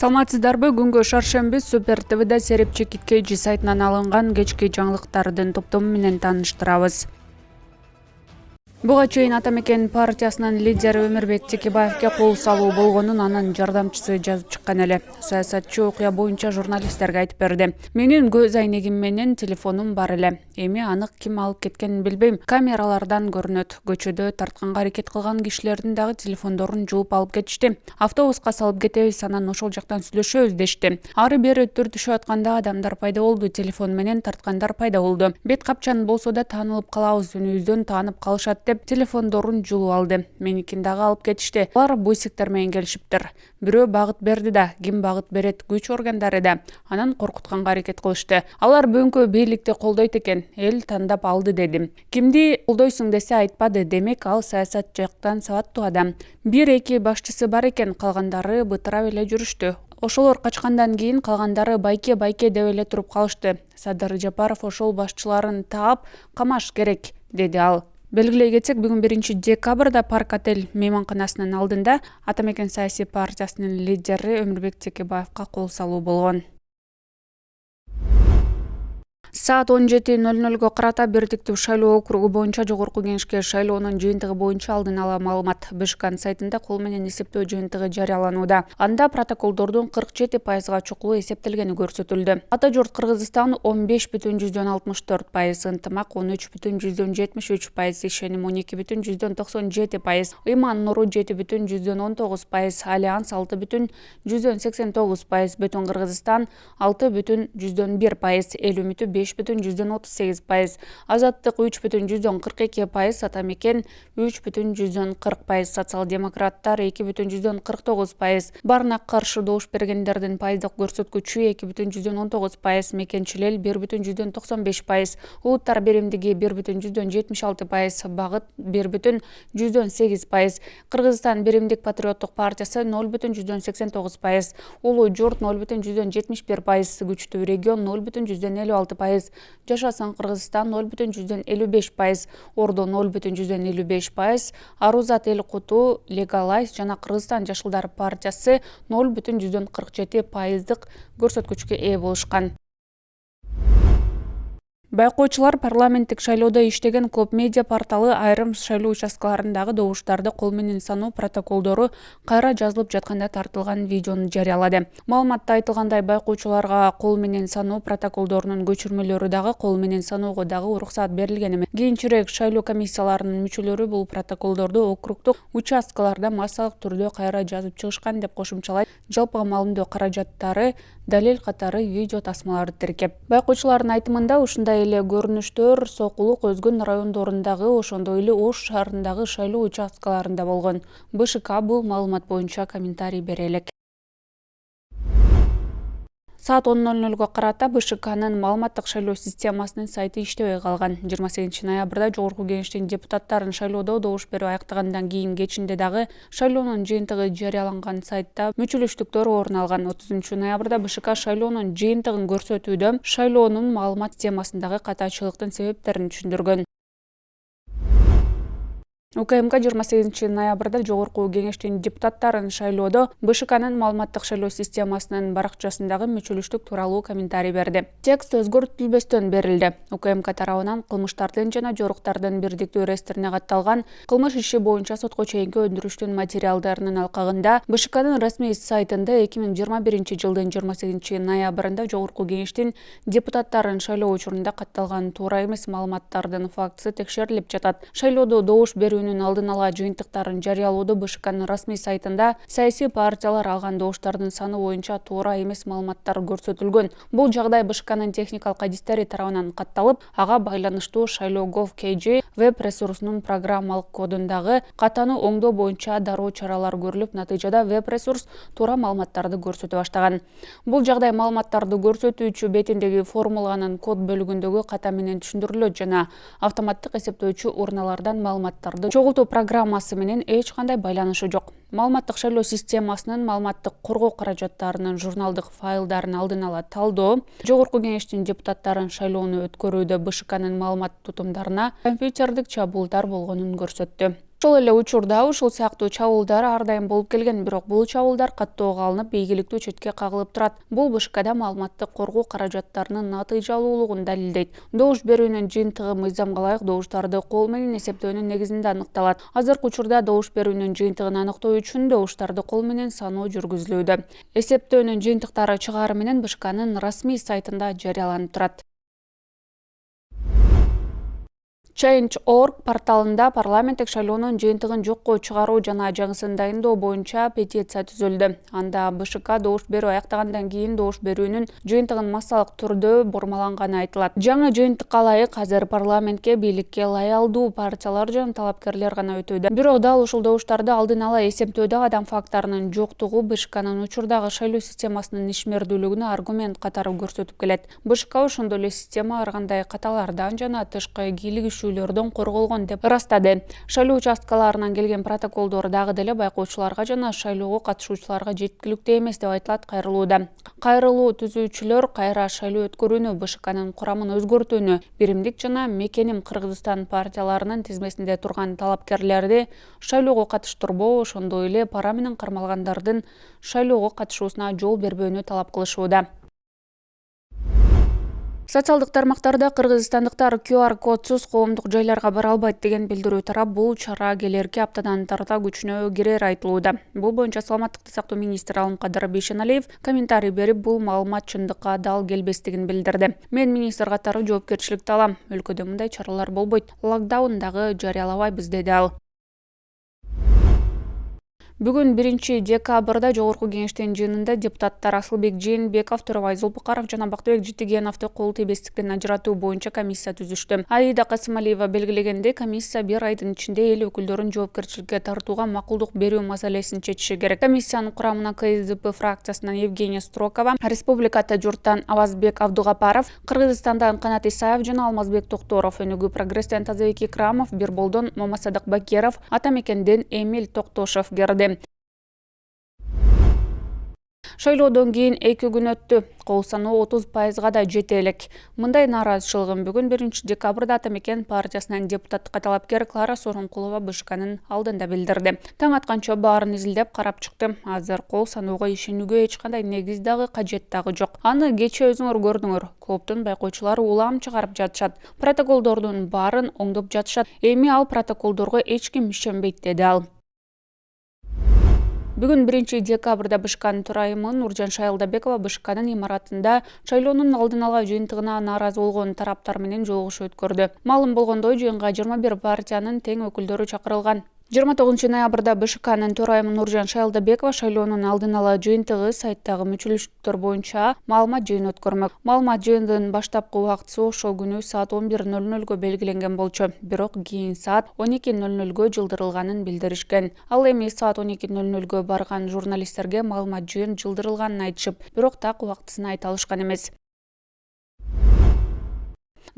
Саламатсыздарбы, күнгө шаршемби Супер ТВда Сереп Чекиткейжи сайтынан алынган кечки жаңылыктардын топтому менен тааныштырабыз. Буга чейин Ата Мекен партиясынын лидери Өмүрбек Текебаевге кол салуу болгонун анын жардамчысы жазып чыккан эле. Саясатчы окуя боюнча журналисттерге айтып берди. Менин көз айнегим менен телефонум бар эле. Эми анык ким алып кеткенин билбейм. Камералардан көрүнөт. Көчөдө тартканга аракет кылган кишилердин дагы телефондорун жууп алып кетишти. Автобуска салып кетебиз, анан ошол жактан сүйлөшөбүз дешти. Ары бери түртүшүп атканда адамдар пайда болду, телефон менен тарткандар пайда болду. Бет капчан болсо да таанылып калабыз, үнүбүздөн таанып калышат деп телефондорун жулуп алды. Меникин дагы алып кетишти. Алар буйсиктер менен келишиптир. Бирөө багыт берди да, ким багыт берет, күч органдары да. Анан коркутканга аракет кылышты. Алар бөңкө бийликти колдойт экен, эл тандап алды дедим. Кимди колдойсуң десе айтпады, демек ал саясат жактан сабаттуу адам. 1-2 башчысы бар экен, калгандары бытырап эле жүрүштү. Ошолор качкандан кийин калгандары байке деп эле туруп калышты. Садыр Жапаров ошол башчыларын таап камаш керек, деди ал. Белгилей кетсек, бүгүн 1-декабрда Парк отель мейманканасынын алдында Ата Мекен саясий партиясынын лидери Өмүрбек Текебаевга кол салуу болгон. Саат 17:00 карата Бирдиктүү шайлоо округу боюнча жогорку кеңешке шайлоонун жыйынтыгы боюнча алдын ала маалымат БШКнын сайтында кол менен эсептөө жыйынтыгы жарыяланууда. Анда протоколдордун 47%га чукулу эсептелгени көрсөтүлдү. Ата журт Кыргызстан 15,64%, ынтымак 13,73%, ишеним 12,97%, Ыйман Нуру 7,19%, Альянс 6,89%, Бөтөн Кыргызстан 6,1%, Эл үмүтү 5,38%, Азаттык 3,42%, Ата Мекен 3,40%, Социал-демократтар 2,49%, Барына каршы добуш бергендердин пайыздык көрсөткүчү 2,19%, Мекенчил эл 1,95%, Улуттар биримдиги 1,76%, Багыт 1,8%, Кыргызстан биримдик патриоттук партиясы 0,89%, Улуу журт 0,71%, Күчтүү регион 0,56%, Жашасын Кыргызстан 0,55%, Ордо 0,55%, Арузат эл куту, Легалайз жана Кыргызстан жашылдар партиясы 0,47% көрсөткүчкө ээ болушкан. Байкоочулар парламенттик шайлоодо иштеген Коп медиа порталы айрым шайлоо участкаларындагы добуштарды кол менен саноо протоколдору кайра жазылып жатканда тартылган видеону жарыялады. Маалыматта айтылгандай, байкоочуларга кол менен саноо протоколдорунун көчүрмөлөрү дагы кол менен саноого дагы уруксаат берилген. Кийинчерээк шайлоо комиссияларынын мүчөлөрү бул протоколдорду округдук участкаларда массалык түрдө кайра жазып чыгышкан деп кошумчалайт жалпыга маалымдоо каражаттары далил катары видео тасмаларды тиркеп. Байкоочулардын айтымында ушундай эле көрүнүштөр Сокулук өзгөн райондорундагы, ошондой эле Ош шаарындагы шайлоо участкаларында болгон. БШК бул маалымат боюнча комментарий бере элек. Саат 10:00 карата БШКнын маалыматтык шайлоо системасынын сайты иштебей калган. 28-ноябрда жогорку кеңештин депутаттарын шайлоодо добуш берүү аяктагандан кийин кечинде дагы шайлоонун жыйынтыгы жарыяланган сайтта мүчөлөштүктөр орун алган. 30-ноябрда БШК шайлоонун жыйынтыгын көрсөтүүдө шайлоонун маалымат системасындагы катачылыктын себептерин түшүндүргөн. УКМК 28-ноябрда жогорку кеңештин депутаттарын шайлоодо БШКнын маалыматтык шайлоо системасынын баракчасындагы мүчөлөштүк тууралуу комментарий берди. Текст өзгөртүлбөстөн берилди. УКМК тарабынан кылмыштардын жана жоруктардын бирдиктүү реестрине катталган кылмыш иши боюнча сотко чейинки өндүрүштүн материалдарынын алкагында БШКнын расмий сайтында 2021-жылдын 28-ноябрында жогорку кеңештин депутаттарын шайлоо учурунда катталган туура эмес маалыматтардын фактысы текшерилип жатат. Шайлоодо добуш берүүнүн алдын ала жыйынтыктарын жарыялоодо БШКнын расмий сайтында саясий партиялар алган добуштардын саны боюнча туура эмес маалыматтар көрсөтүлгөн. Бул жагдай БШКнын техникалык адистери тарабынан катталып, ага байланыштуу Шайлоо.gov.kg веб-ресурсунун программалык кодундагы катаны оңдоо боюнча дароо чаралар көрүлүп, натыйжада веб-ресурс туура маалыматтарды көрсөтө баштаган. Бул жагдай маалыматтарды көрсөтүүчү бетиндеги формуланын код бөлүгүндөгү ката менен түшүндүрүлөт жана автоматтык эсептөөчү урналардан маалыматтарды чогултуу программасы менен эч кандай байланышы жок. Маалыматтык шайлоо системасынын маалыматтык коргоо каражаттарынын журналдык файлдарын алдын ала талдоо, жогорку кеңештин депутаттарын шайлоону өткөрүүдө БШКнын маалымат тутумдарына компьютердик чабуулдар болгонун көрсөттү. Ошол эле учурда ушул сыяктуу чабуулдар ар дайым болуп келген, бирок бул чабуулдар каттоого алынып, ийгиликтүү четке кагылып турат. Бул БШКда маалыматтык коргоо каражаттарынын натыйжалуулугун далилдейт. Добуш берүүнүн жыйынтыгы мыйзамга ылайык добуштарды кол менен эсептөөнүн негизинде аныкталат. Азыркы учурда добуш берүүнүн жыйынтыгын аныктоо үчүн добуштарды кол менен саноо жүргүзүлүүдө. Эсептөөнүн жыйынтыктары чыгаары менен БШКнын расмий сайтында жарыяланып турат. Change.org порталында парламенттик шайлоонун жыйынтыгын жокко чыгаруу жана жаңысын дайындоо боюнча петиция түзүлдү. Анда БШК добуш берүү аяктагандан кийин добуш берүүнүн жыйынтыгын массалык түрдө бурмаланганы айтылат. Жаңы жыйынтыкка ылайык азыр парламентке бийликке лаялдуу партиялар жана талапкерлер гана өтүүдө. Бирок дал ушул добуштарды алдын ала эсептөөдө адам фактарынын жоктугу БШКнын учурдагы шайлоо системасынын ишмердүүлүгүнө аргумент катары көрсөтүп келет. БШК ошондой эле система ар кандай каталардан жана тышкы кийлигишүүлөрдөн корголгон деп ырастады. Шайлоо участкаларынан келген протоколдор дагы деле байкоочуларга жана шайлоого катышуучуларга жеткиликтүү эмес деп айтылат кайрылууда. Кайрылуу түзүүчүлөр кайра шайлоо өткөрүүнү, БШКнын курамын өзгөртүүнү, Биримдик жана Мекеним Кыргызстан партияларынын тизмесинде турган талапкерлерди шайлоого катыштырбоо, ошондой эле пара менен кармалгандардын шайлоого катышуусуна жол бербөөнү талап кылышууда. Социалдык тармактарда кыргызстандыктар QR кодсуз коомдук жайларга бара албайт деген билдирүү тарап, бул чара келерки аптадан тарта күчүнө кирери айтылууда. Бул боюнча саламаттыкты сактоо министри Алымкадыр Бейшеналиев комментарий берип, бул маалымат чындыкка дал келбестигин билдирди. Мен министр катары жоопкерчиликти алам. Өлкөдө мындай чаралар болбойт. Локдаун дагы жарыялабайбыз, деди ал. Бүгүн 1-декабрда Жогорку кеңештин жыйынында депутаттар Асылбек Жээнбеков, Төрөбай Зулпукаров жана Бактыбек Житигеновду кол тийбестиктен ажыратуу боюнча комиссия түзүштү. Аида Касымалиева белгилегендей, комиссия 1 айдын ичинде эл өкүлдөрүн жоопкерчиликке тартууга макулдук берүү маселесин чечиши керек. Комиссиянын курамына КСДП фракциясынан Евгения Строкова, Республиката журттан Авазбек Абдугапаров, Кыргызстандан Канат Исаев жана Алмазбек Токторов, Өнүгүү прогресстен Тазабек Икрамов, Бирболдон Мамасадык Бакеров, Атамекенден Эмиль Токтошов кирди. Шайлоодон кийин 2 күн өттү. Кол саноо 30%га да жете элек. Мындай нааразычылыгын бүгүн 1-декабрда Атамекен партиясынын депутаттыкка талапкер Клара Сооронкулова БШКнын алдында билдирди. Таң атканча баарын изилдеп карап чыкты. Азыр кол саноого ишенүүгө эч кандай негиз дагы, кажет дагы жок. Аны кечээ өзүңөр көрдүңөр. Клубтун байкоочулары улам чыгарып жатышат. Протоколдордун баарын оңдоп жатышат. Эми ал протоколдорго эч ким ишенбейт, деди ал. Бүгүн 1-декабрда БШКнын төрайымы Нуржан Шайлдабекова БШКнын имаратында шайлоонун алдын ала жыйынтыгына нааразы болгон тараптар менен жолугушуу өткөрдү. Маалым болгондой, жыйынга 21 партиянын тең өкүлдөрү чакырылган. 29-ноябрда БШКнын төрайымы Нуржан Шайлдабекова шайлоонун алдын ала жыйынтыгы сайттагы мүчөлүштүктөр боюнча маалымат жыйын өткөрмөк. Маалымат жыйындын баштапкы убактысы ошол күнү саат 11:00 белгиленген болчу. Бирок кийин саат 12:00 жылдырылганын билдиришкен. Ал эми саат 12:00 барган журналисттерге маалымат жыйын жылдырылганын айтышып, бирок так убактысын айта алышкан эмес.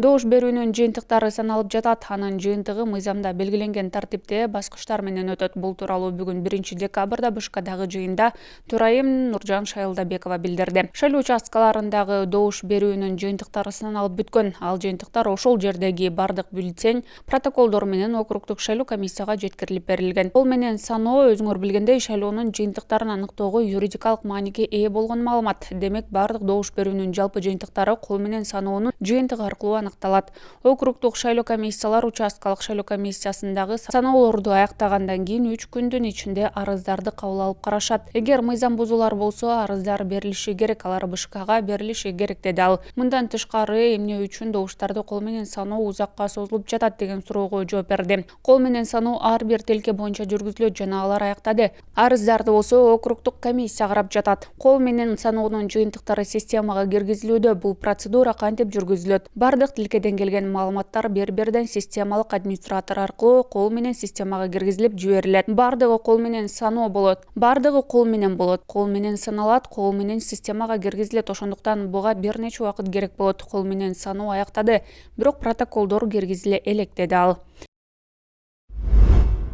Добуш берүүнүн жыйынтыктары саналып жатат. Анын жыйынтыгы мыйзамда белгиленген тартипте баскычтар менен өтөт. Бул тууралуу бүгүн 1-декабрда БШКдагы жыйында төрайым Нуржан Шайлдабекова билдирди. Шайлоо участкаларындагы добуш берүүнүн жыйынтыктары саналып бүткөн. Ал жыйынтыктар ошол жердеги бардык бюллетень, протоколдор менен округдук шайлоо комиссияга жеткирилип берилген. Кол менен саноо, өзүңөр билгендей, шайлоонун жыйынтыктарын аныктоого юридикалык мааниге ээ болгон маалымат. Демек, бардык добуш берүүнүн жалпы жыйынтыктары кол менен саноонун жыйынтыгы аркылуу аныкталат. Округдук шайлоо комиссиялар участкалык шайлоо комиссиясындагы саноолорду аяктагандан кийин 3 күндүн ичинде арыздарды кабыл алып карашат. Эгер мыйзам бузуулар болсо, арыздар берилиши керек, алар БШКга берилиши керек, деди ал. Мындан тышкары, эмне үчүн добуштарды кол менен саноо узакка созулуп жатат деген суроого жооп берди. Кол менен саноо ар бир тилке боюнча жүргүзүлөт жана алар аяктады. Арыздарды болсо округдук комиссия карап жатат. Кол менен саноонун жыйынтыктары системага киргизилүүдө. Бул процедура кантип жүргүзүлөт? Бардык тилкеден келген маалыматтар бир-бирден системалык администратор аркылуу кол менен системага киргизилип жиберилет. Бардыгы кол менен саноо болот. Бардыгы кол менен болот. Кол менен саналат, кол менен системага киргизилет. Ошондуктан буга бир нече убакыт керек болот. Кол менен саноо аяктады, бирок протоколдор киргизиле элек, деди ал.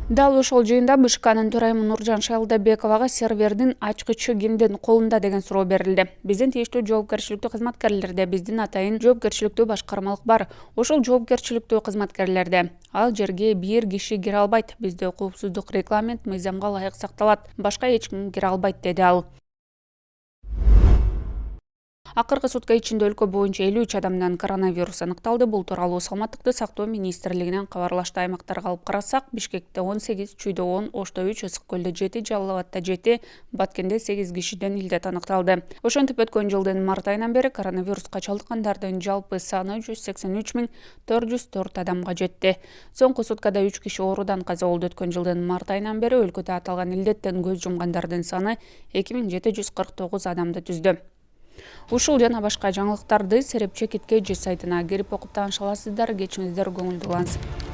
Дал ошол жыйында БШКнын төрайымы Нуржан Шайлдабековага сервердин ачкычы кимдин колунда деген суроо берилди. Биздин тийиштүү жоопкерчиликтүү кызматкерлерде биздин атайын жоопкерчиликтүү башкармалык бар. Ошол жоопкерчиликтүү кызматкерлерде ал жерге бир киши кире албайт. Бизде коопсуздук регламент мыйзамга ылайык сакталат. Башка эч ким кире албайт, деди ал. Акыркы сутка ичинде өлкө боюнча 53 адамдан коронавирус аныкталды. Бул тууралуу Саламаттыкты сактоо министрлигинен кабарлашты. Аймактарга алып карасак, Бишкекте 18, Чүйдө 10, Ошто 3, Ысык көлдө 7, Жалал Абадта 7, Баткенде 8 кишиден илдет аныкталды. Ошентип өткөн жылдын март айынан бери коронавируска чалдыккандардын жалпы саны 183 404 адамга жетти. Соңку суткада 3 киши оорудан каза болду. Өткөн жылдын март айынан бери өлкөдө аталган илдеттен көз жумгандардын саны 2749 адамды түздү. Ушул жана башка жаңылыктарды Сереп Чекитке же сайтына кирип окуп тааныша аласыздар. Кечиңиздер көңүлдүү улансын.